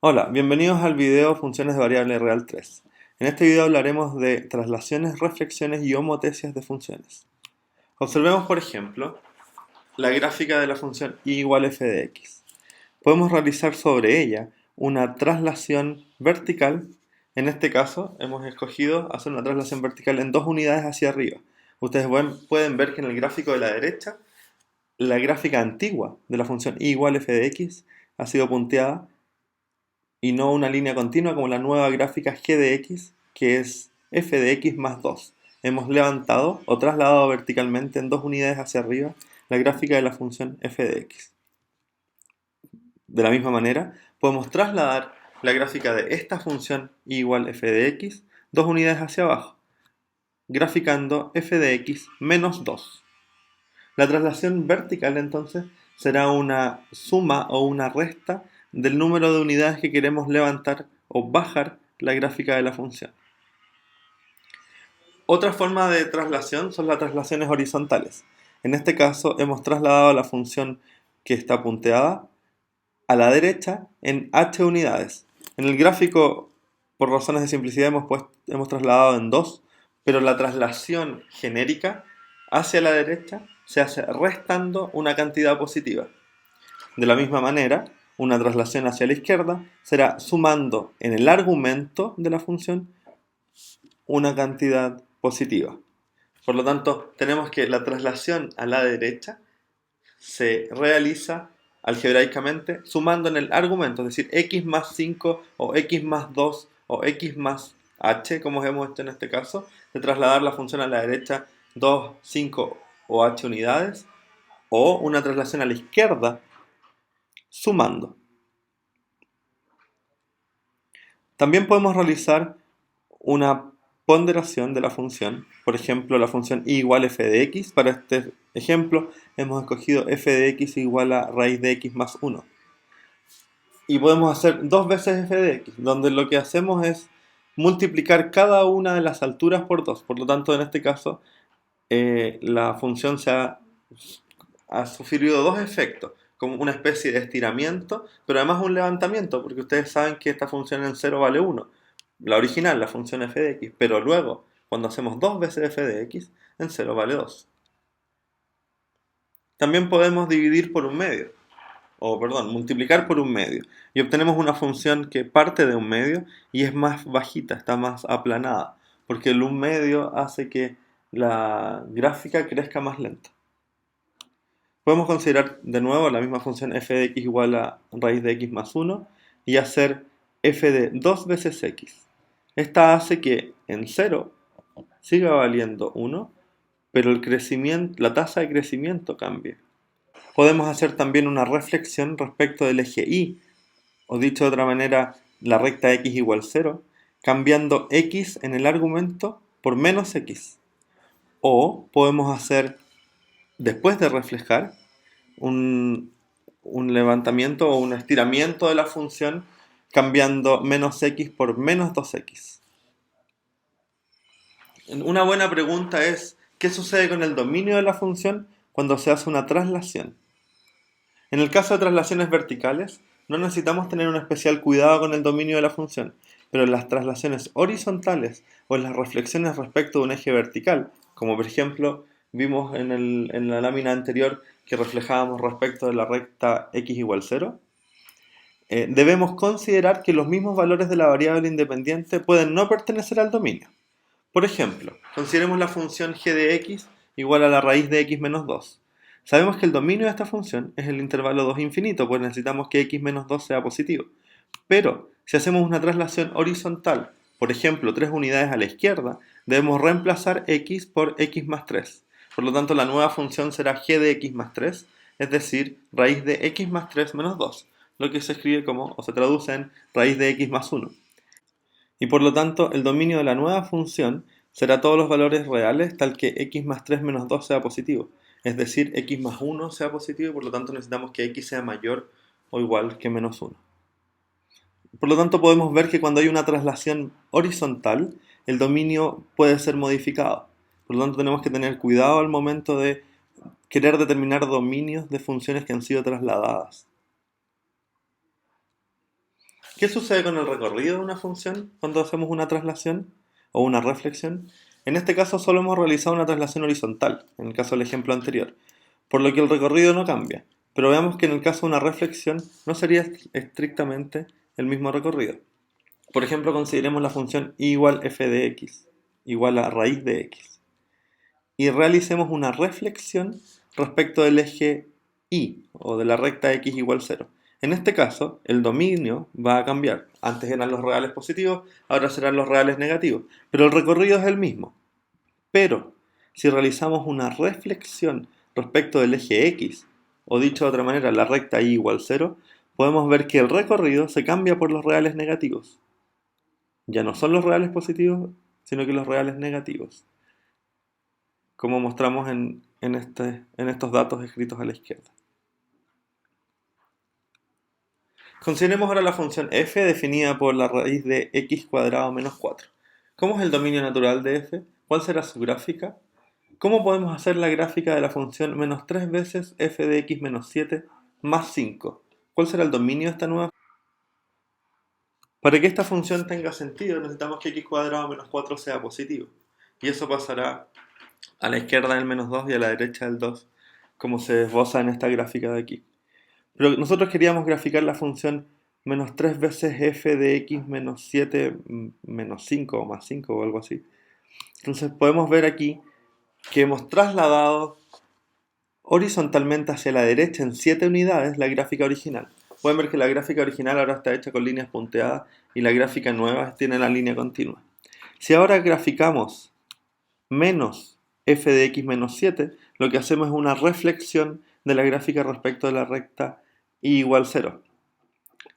Hola, bienvenidos al video Funciones de variable real 3. En este video hablaremos de traslaciones, reflexiones y homotecias de funciones. Observemos, por ejemplo, la gráfica de la función y igual f de x. Podemos realizar sobre ella una traslación vertical. En este caso, hemos escogido hacer una traslación vertical en dos unidades hacia arriba. Ustedes pueden ver que en el gráfico de la derecha, la gráfica antigua de la función y igual f de x ha sido punteada y no una línea continua como la nueva gráfica g de x, que es f de x más 2. Hemos levantado o trasladado verticalmente en dos unidades hacia arriba la gráfica de la función f de x. De la misma manera, podemos trasladar la gráfica de esta función igual f de x dos unidades hacia abajo, graficando f de x menos 2. La traslación vertical entonces será una suma o una resta del número de unidades que queremos levantar o bajar la gráfica de la función. Otra forma de traslación son las traslaciones horizontales. En este caso hemos trasladado la función que está punteada a la derecha en h unidades. En el gráfico, por razones de simplicidad, hemos trasladado en 2, pero la traslación genérica hacia la derecha se hace restando una cantidad positiva. De la misma manera, una traslación hacia la izquierda será sumando en el argumento de la función una cantidad positiva. Por lo tanto, tenemos que la traslación a la derecha se realiza algebraicamente sumando en el argumento, es decir, x más 5 o x más 2 o x más h, como hemos hecho en este caso, de trasladar la función a la derecha 2, 5 o h unidades, o una traslación a la izquierda sumando. También podemos realizar una ponderación de la función, por ejemplo, la función y igual f de x. Para este ejemplo hemos escogido f de x igual a raíz de x más 1. Y podemos hacer dos veces f de x, donde lo que hacemos es multiplicar cada una de las alturas por 2. Por lo tanto, en este caso, la función ha sufrido dos efectos, como una especie de estiramiento, pero además un levantamiento, porque ustedes saben que esta función en 0 vale 1, la original, la función f de x, pero luego, cuando hacemos dos veces f de x, en 0 vale 2. También podemos dividir por un medio, multiplicar por un medio, y obtenemos una función que parte de un medio y es más bajita, está más aplanada, porque el un medio hace que la gráfica crezca más lento. Podemos considerar de nuevo la misma función f de x igual a raíz de x más 1 y hacer f de 2 veces x. Esta hace que en 0 siga valiendo 1, pero la tasa de crecimiento cambie. Podemos hacer también una reflexión respecto del eje y, o dicho de otra manera, la recta x igual 0, cambiando x en el argumento por menos x. O podemos hacer, después de reflejar, un, un levantamiento o un estiramiento de la función cambiando menos x por menos 2x. Una buena pregunta es, ¿qué sucede con el dominio de la función cuando se hace una traslación? En el caso de traslaciones verticales, no necesitamos tener un especial cuidado con el dominio de la función, pero en las traslaciones horizontales o en las reflexiones respecto de un eje vertical, como por ejemplo vimos en la lámina anterior que reflejábamos respecto de la recta x igual 0, debemos considerar que los mismos valores de la variable independiente pueden no pertenecer al dominio. Por ejemplo, consideremos la función g de x igual a la raíz de x menos 2. Sabemos que el dominio de esta función es el intervalo 2 infinito, pues necesitamos que x menos 2 sea positivo. Pero, si hacemos una traslación horizontal, por ejemplo, 3 unidades a la izquierda, debemos reemplazar x por x más 3. Por lo tanto, la nueva función será g de x más 3, es decir, raíz de x más 3 menos 2, lo que se escribe como, o se traduce en raíz de x más 1. Y por lo tanto, el dominio de la nueva función será todos los valores reales tal que x más 3 menos 2 sea positivo. Es decir, x más 1 sea positivo y por lo tanto necesitamos que x sea mayor o igual que menos 1. Por lo tanto, podemos ver que cuando hay una traslación horizontal, el dominio puede ser modificado. Por lo tanto, tenemos que tener cuidado al momento de querer determinar dominios de funciones que han sido trasladadas. ¿Qué sucede con el recorrido de una función cuando hacemos una traslación o una reflexión? En este caso solo hemos realizado una traslación horizontal, en el caso del ejemplo anterior, por lo que el recorrido no cambia. Pero veamos que en el caso de una reflexión no sería estrictamente el mismo recorrido. Por ejemplo, consideremos la función y igual f de x, igual a raíz de x. Y realicemos una reflexión respecto del eje y, o de la recta x igual 0. En este caso, el dominio va a cambiar. Antes eran los reales positivos, ahora serán los reales negativos. Pero el recorrido es el mismo. Pero, si realizamos una reflexión respecto del eje x, o dicho de otra manera, la recta y igual 0, podemos ver que el recorrido se cambia por los reales negativos. Ya no son los reales positivos, sino que los reales negativos, como mostramos en estos datos escritos a la izquierda. Consideremos ahora la función f definida por la raíz de x cuadrado menos 4. ¿Cómo es el dominio natural de f? ¿Cuál será su gráfica? ¿Cómo podemos hacer la gráfica de la función menos 3 veces f de x menos 7 más 5? ¿Cuál será el dominio de esta nueva función? Para que esta función tenga sentido necesitamos que x cuadrado menos 4 sea positivo. Y eso pasará a la izquierda del menos 2 y a la derecha del 2, como se esboza en esta gráfica de aquí. Pero nosotros queríamos graficar la función menos 3 veces f de x menos 7 menos 5 o más 5 o algo así. Entonces podemos ver aquí que hemos trasladado horizontalmente hacia la derecha en 7 unidades la gráfica original. Pueden ver que la gráfica original ahora está hecha con líneas punteadas y la gráfica nueva tiene la línea continua. Si ahora graficamos menos f de x menos 7, lo que hacemos es una reflexión de la gráfica respecto de la recta y igual 0.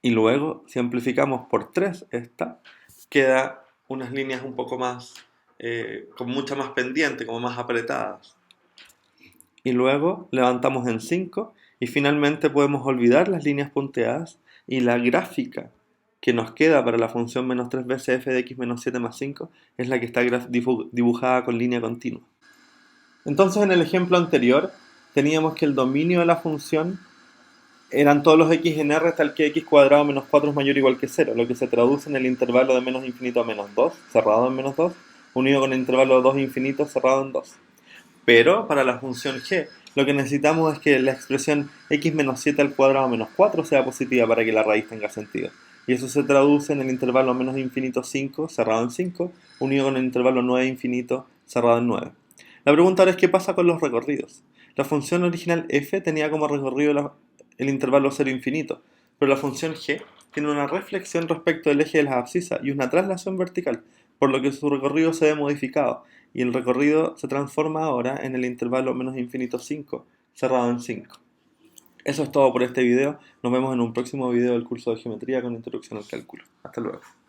Y luego, si amplificamos por 3 esta, queda unas líneas un poco más, con mucha más pendiente, como más apretadas. Y luego levantamos en 5 y finalmente podemos olvidar las líneas punteadas y la gráfica que nos queda para la función menos 3 veces f de x menos 7 más 5 es la que está dibujada con línea continua. Entonces en el ejemplo anterior teníamos que el dominio de la función eran todos los x en R tal que x cuadrado menos 4 es mayor o igual que 0, lo que se traduce en el intervalo de menos infinito a menos 2, cerrado en menos 2, unido con el intervalo de 2 infinito cerrado en 2. Pero para la función g, lo que necesitamos es que la expresión x menos 7 al cuadrado menos 4 sea positiva para que la raíz tenga sentido. Y eso se traduce en el intervalo menos infinito 5 cerrado en 5, unido con el intervalo 9 infinito cerrado en 9. La pregunta ahora es qué pasa con los recorridos. La función original f tenía como recorrido el intervalo 0 infinito, pero la función g tiene una reflexión respecto del eje de las abscisas y una traslación vertical, por lo que su recorrido se ve modificado, y el recorrido se transforma ahora en el intervalo menos infinito 5, cerrado en 5. Eso es todo por este video, nos vemos en un próximo video del curso de geometría con introducción al cálculo. Hasta luego.